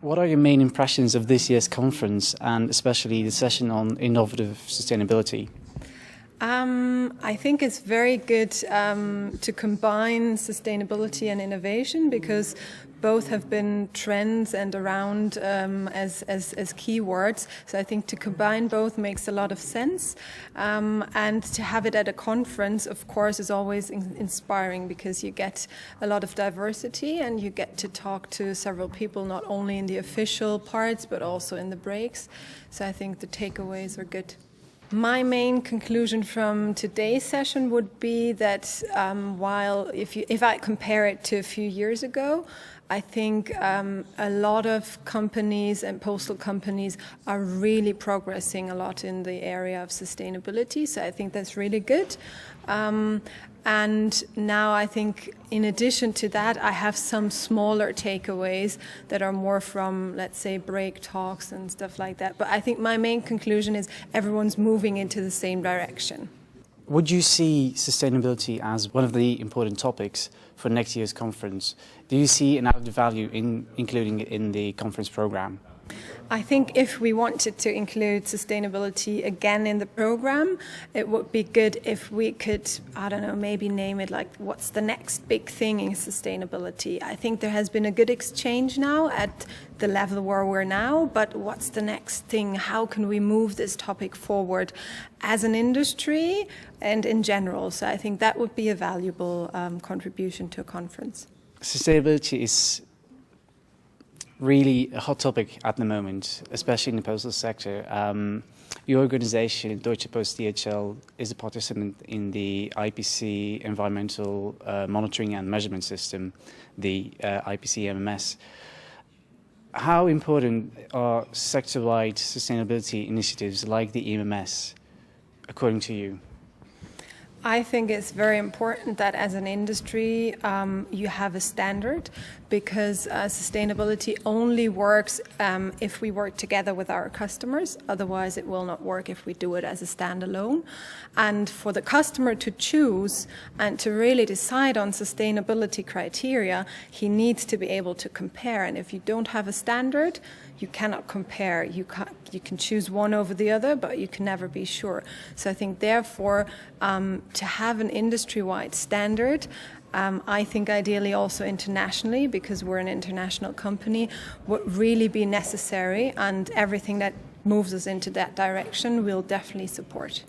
What are your main impressions of this year's conference and especially the session on innovative sustainability? I think it's very good to combine sustainability and innovation because both have been trends and around as keywords. So I think to combine both makes a lot of sense. And to have it at a conference, of course, is always inspiring because you get a lot of diversity and you get to talk to several people, not only in the official parts, but also in the breaks. So I think the takeaways are good. My main conclusion from today's session would be that while if I compare it to a few years ago, I think a lot of companies and postal companies are really progressing a lot in the area of sustainability. So I think that's really good. And now I think in addition to that, I have some smaller takeaways that are more from, let's say, break talks and stuff like that. But I think my main conclusion is everyone's moving into the same direction. Would you see sustainability as one of the important topics for next year's conference? Do you see an added value in including it in the conference program? I think if we wanted to include sustainability again in the program, it would be good if we could, I don't know, maybe name it like what's the next big thing in sustainability. I think there has been a good exchange now at the level where we're now, but what's the next thing? How can we move this topic forward as an industry and in general? So I think that would be a valuable contribution to a conference. Sustainability is really a hot topic at the moment, especially in the postal sector. Your organization, Deutsche Post DHL, is a participant in the IPC Environmental Monitoring and Measurement System, the IPC MMS. How important are sector-wide sustainability initiatives like the EMMS, according to you? I think it's very important that as an industry you have a standard because sustainability only works if we work together with our customers. Otherwise it will not work if we do it as a standalone. And for the customer to choose and to really decide on sustainability criteria, he needs to be able to compare. And if you don't have a standard, you cannot compare. You can choose one over the other, but you can never be sure. So I think, therefore, to have an industry-wide standard, I think ideally also internationally, because we're an international company, would really be necessary, and everything that moves us into that direction we'll definitely support.